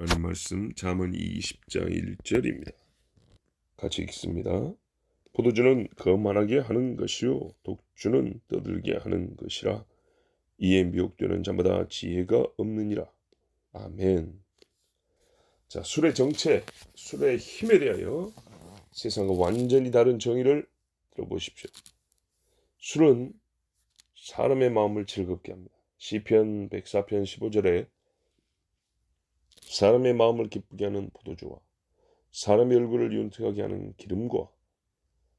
라는 말씀 잠언 20장 1절입니다. 같이 읽습니다. 포도주는 거만하게 하는 것이요 독주는 떠들게 하는 것이라. 이에 미혹되는 자마다 지혜가 없느니라. 아멘. 자, 술의 정체, 술의 힘에 대하여 세상과 완전히 다른 정의를 들어보십시오. 술은 사람의 마음을 즐겁게 합니다. 시편 104편 15절에 사람의 마음을 기쁘게 하는 포도주와 사람의 얼굴을 윤택하게 하는 기름과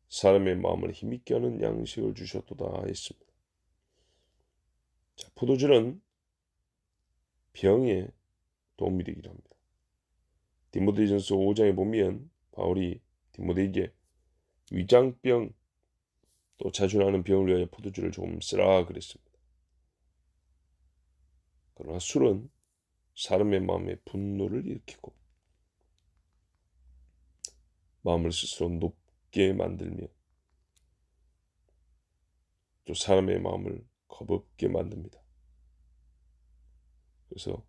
사람의 마음을 힘있게 하는 양식을 주셨도다 했습니다. 자, 포도주는 병에 도움이 되기도 합니다. 디모데전서 5장에 보면 바울이 디모데에게 위장병 또 자주 나는 병을 위하여 포도주를 좀 쓰라 그랬습니다. 그러나 술은 사람의 마음에 분노를 일으키고 마음을 스스로 높게 만들며 또 사람의 마음을 겁없게 만듭니다. 그래서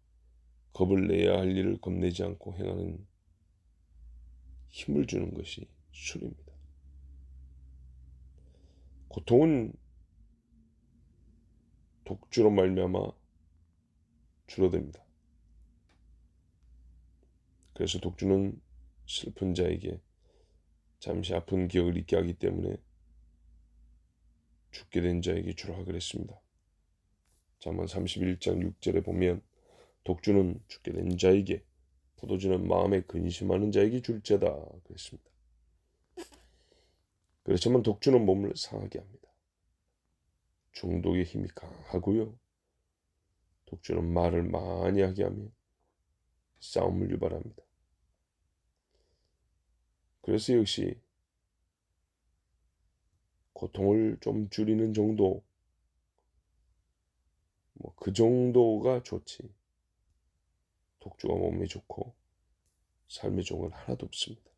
겁을 내야 할 일을 겁내지 않고 행하는 힘을 주는 것이 술입니다. 고통은 독주로 말미암아 줄어듭니다. 그래서 독주는 슬픈 자에게 잠시 아픈 기억을 잊게 하기 때문에 죽게 된 자에게 주라 그랬습니다. 잠언 31장 6절에 보면 독주는 죽게 된 자에게, 포도주는 마음에 근심하는 자에게 줄 자다 그랬습니다. 그렇지만 독주는 몸을 상하게 합니다. 중독의 힘이 강하고요. 독주는 말을 많이 하게 하며 싸움을 유발합니다. 그래서 역시 고통을 좀 줄이는 정도, 그 정도가 좋지 독주가 몸에 좋고 삶에 좋은 건 하나도 없습니다.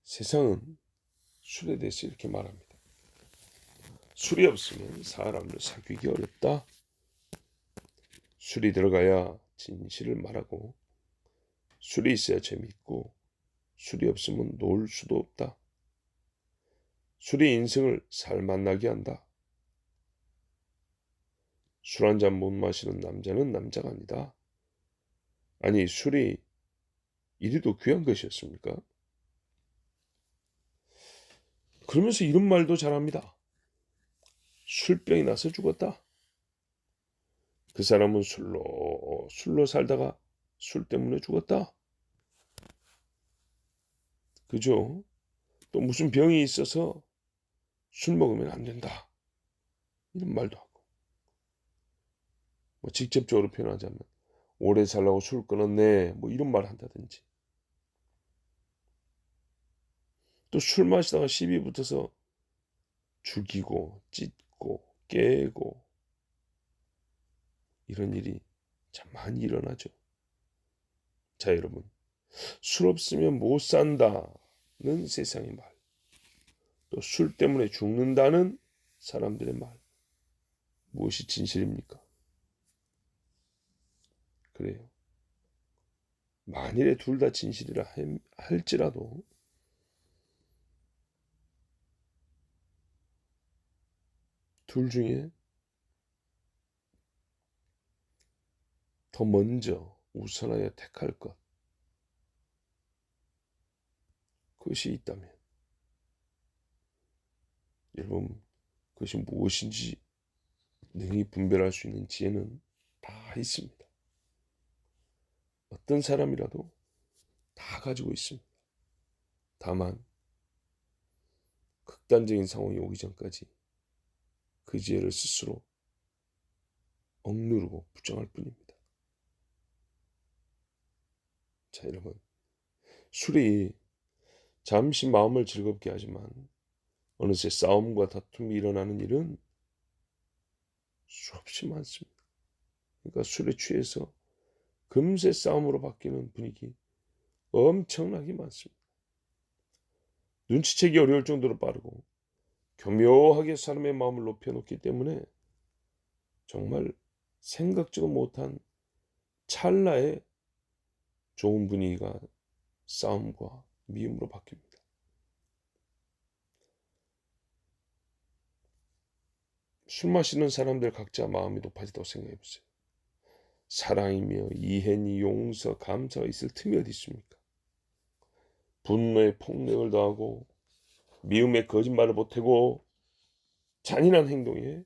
세상은 술에 대해서 이렇게 말합니다. 술이 없으면 사람을 사귀기 어렵다. 술이 들어가야 진실을 말하고 술이 있어야 재밌고 술이 없으면 놀 수도 없다. 술이 인생을 살맛나게 한다. 술 한 잔 못 마시는 남자는 남자가 아니다. 아니, 술이 이리도 귀한 것이었습니까? 그러면서 이런 말도 잘합니다. 술병이 나서 죽었다. 그 사람은 술로 살다가 술 때문에 죽었다. 그죠? 또 무슨 병이 있어서 술 먹으면 안 된다. 이런 말도 하고. 직접적으로 표현하자면 오래 살라고 술 끊었네. 이런 말 한다든지. 또 술 마시다가 시비 붙어서 죽이고 찢고 깨고 이런 일이 참 많이 일어나죠. 자, 여러분, 술 없으면 못 산다는 세상의 말, 또 술 때문에 죽는다는 사람들의 말, 무엇이 진실입니까? 그래요. 만일에 둘 다 진실이라 할지라도 둘 중에 더 먼저 우선하여 택할 것, 그것이 있다면 여러분, 그것이 무엇인지 능히 분별할 수 있는 지혜는 다 있습니다. 어떤 사람이라도 다 가지고 있습니다. 다만 극단적인 상황이 오기 전까지 그 지혜를 스스로 억누르고 부정할 뿐입니다. 자, 여러분, 술이 잠시 마음을 즐겁게 하지만 어느새 싸움과 다툼이 일어나는 일은 수없이 많습니다. 그러니까 술에 취해서 금세 싸움으로 바뀌는 분위기 엄청나게 많습니다. 눈치채기 어려울 정도로 빠르고 교묘하게 사람의 마음을 높여놓기 때문에 정말 생각지도 못한 찰나에 좋은 분위기가 싸움과 미움으로 바뀝니다. 술 마시는 사람들 각자 마음이 높아지다고 생각해 보세요. 사랑이며 이해니 용서, 감사가 있을 틈이 어디 있습니까? 분노에 폭력을 더하고 미움에 거짓말을 보태고 잔인한 행동에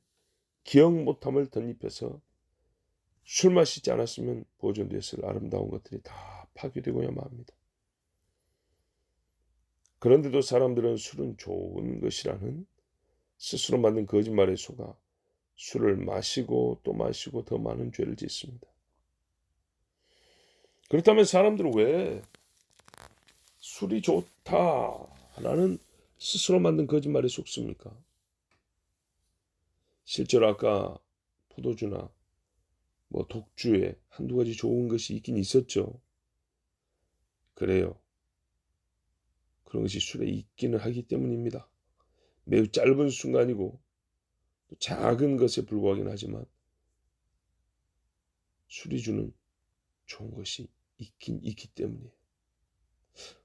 기억 못함을 덧입혀서 술 마시지 않았으면 보존되었을 아름다운 것들이 다 파괴되고야 맙니다. 그런데도 사람들은 술은 좋은 것이라는 스스로 만든 거짓말에 속아 술을 마시고 또 마시고 더 많은 죄를 짓습니다. 그렇다면 사람들은 왜 술이 좋다라는 스스로 만든 거짓말에 속습니까? 실제로 아까 포도주나 독주에 한두 가지 좋은 것이 있긴 있었죠. 그래요. 그런 것이 술에 있기는 하기 때문입니다. 매우 짧은 순간이고 작은 것에 불과하긴 하지만 술이 주는 좋은 것이 있긴 있기 때문이에요.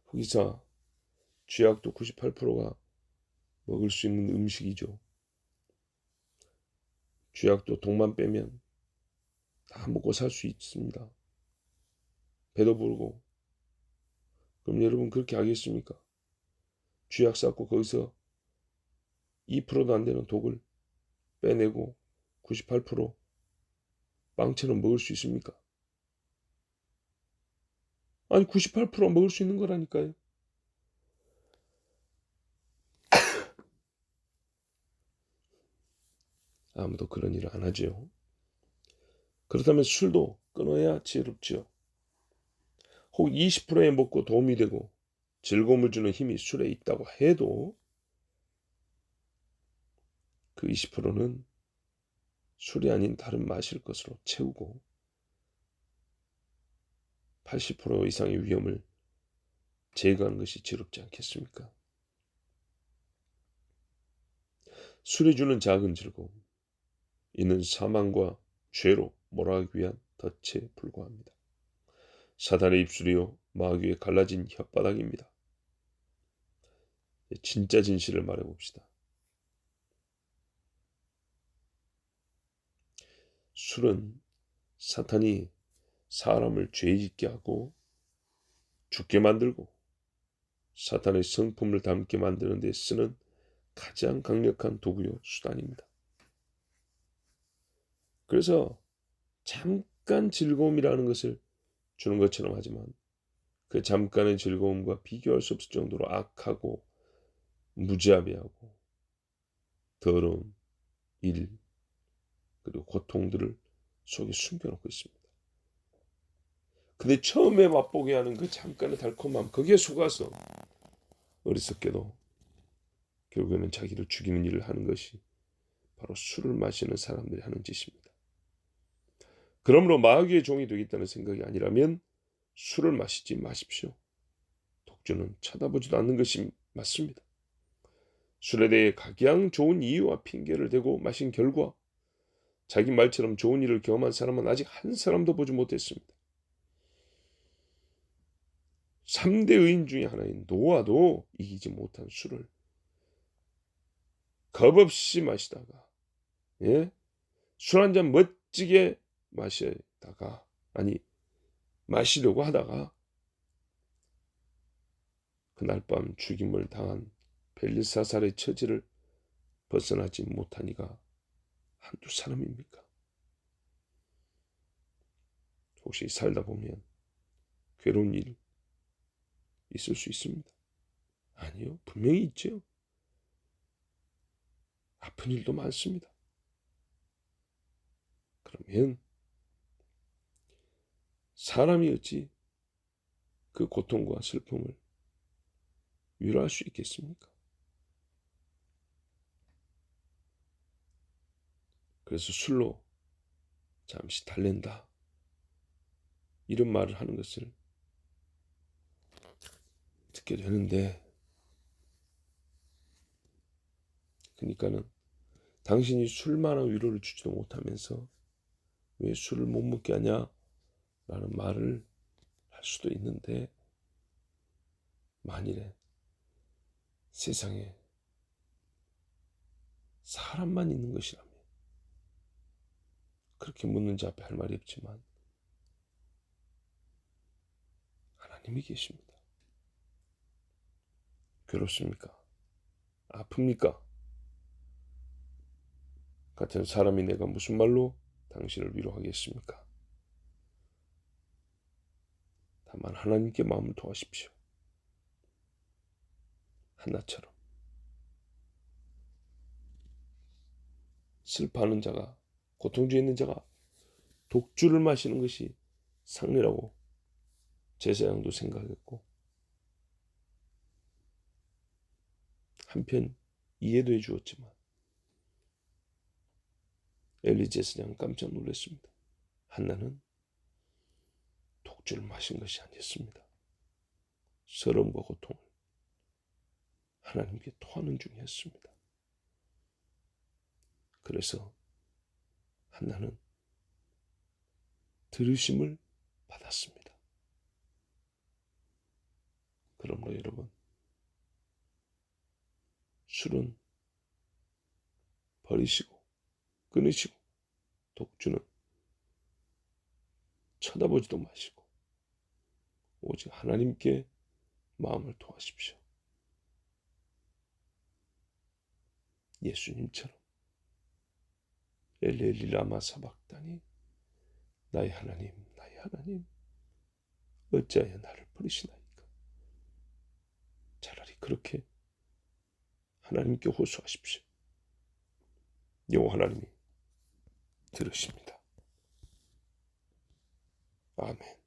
거기서 쥐약도 98%가 먹을 수 있는 음식이죠. 쥐약도 독만 빼면 다 먹고 살 수 있습니다. 배도 부르고. 그럼 여러분 그렇게 하겠습니까? 쥐약 쌓고 거기서 2%도 안 되는 독을 빼내고 98% 빵처럼 먹을 수 있습니까? 아니 98% 먹을 수 있는 거라니까요. 아무도 그런 일을 안 하죠. 그렇다면 술도 끊어야 지혜롭죠. 혹 20%에 먹고 도움이 되고 즐거움을 주는 힘이 술에 있다고 해도 그 20%는 술이 아닌 다른 마실 것으로 채우고 80% 이상의 위험을 제거하는 것이 지롭지 않겠습니까? 술이 주는 작은 즐거움, 이는 사망과 죄로 몰아가기 위한 덫에 불과합니다. 사단의 입술이요 마귀의 갈라진 혓바닥입니다. 진짜 진실을 말해봅시다. 술은 사탄이 사람을 죄짓게 하고 죽게 만들고 사탄의 성품을 담게 만드는 데 쓰는 가장 강력한 도구요 수단입니다. 그래서 잠깐 즐거움이라는 것을 주는 것처럼 하지만 그 잠깐의 즐거움과 비교할 수 없을 정도로 악하고 무자비하고 더러운 일 그리고 고통들을 속에 숨겨놓고 있습니다. 근데 처음에 맛보게 하는 그 잠깐의 달콤함 거기에 속아서 어리석게도 결국에는 자기를 죽이는 일을 하는 것이 바로 술을 마시는 사람들이 하는 짓입니다. 그러므로 마귀의 종이 되겠다는 생각이 아니라면 술을 마시지 마십시오. 독주는 쳐다보지도 않는 것이 맞습니다. 술에 대해 각양 좋은 이유와 핑계를 대고 마신 결과 자기 말처럼 좋은 일을 경험한 사람은 아직 한 사람도 보지 못했습니다. 3대 의인 중에 하나인 노아도 이기지 못한 술을 겁없이 마시다가 술 한 잔 멋지게 마시려고 하다가 그날 밤 죽임을 당한 벨사살의 처지를 벗어나지 못한 이가 한두 사람입니까? 혹시 살다 보면 괴로운 일 있을 수 있습니다. 아니요, 분명히 있죠. 아픈 일도 많습니다. 그러면 사람이 어찌 그 고통과 슬픔을 위로할 수 있겠습니까? 그래서 술로 잠시 달랜다 이런 말을 하는 것을 듣게 되는데 그러니까는 당신이 술만한 위로를 주지도 못하면서 왜 술을 못 먹게 하냐? 라는 말을 할 수도 있는데, 만일에 세상에 사람만 있는 것이라면 그렇게 묻는 자 앞에 할 말이 없지만 하나님이 계십니다. 괴롭습니까? 아픕니까? 같은 사람이 내가 무슨 말로 당신을 위로하겠습니까? 다만 하나님께 마음을 도하십시오. 한나처럼 슬퍼하는 자가, 고통 중에 있는 자가 독주를 마시는 것이 상례라고 제사장도 생각했고, 한편 이해도 해주었지만 엘리 제사장은 깜짝 놀랐습니다. 한나는 독주를 마신 것이 아니었습니다. 서러움과 고통을 하나님께 토하는 중이었습니다. 그래서 한나는 들으심을 받았습니다. 그러므로 여러분, 술은 버리시고 끊으시고 독주는 쳐다보지도 마시고 오직 하나님께 마음을 토하십시오. 예수님처럼 엘리 라마 사박다니, 나의 하나님 나의 하나님 어찌하여 나를 버리시나이까. 차라리 그렇게 하나님께 호소하십시오. 여호와 하나님이 들으십니다. 아멘.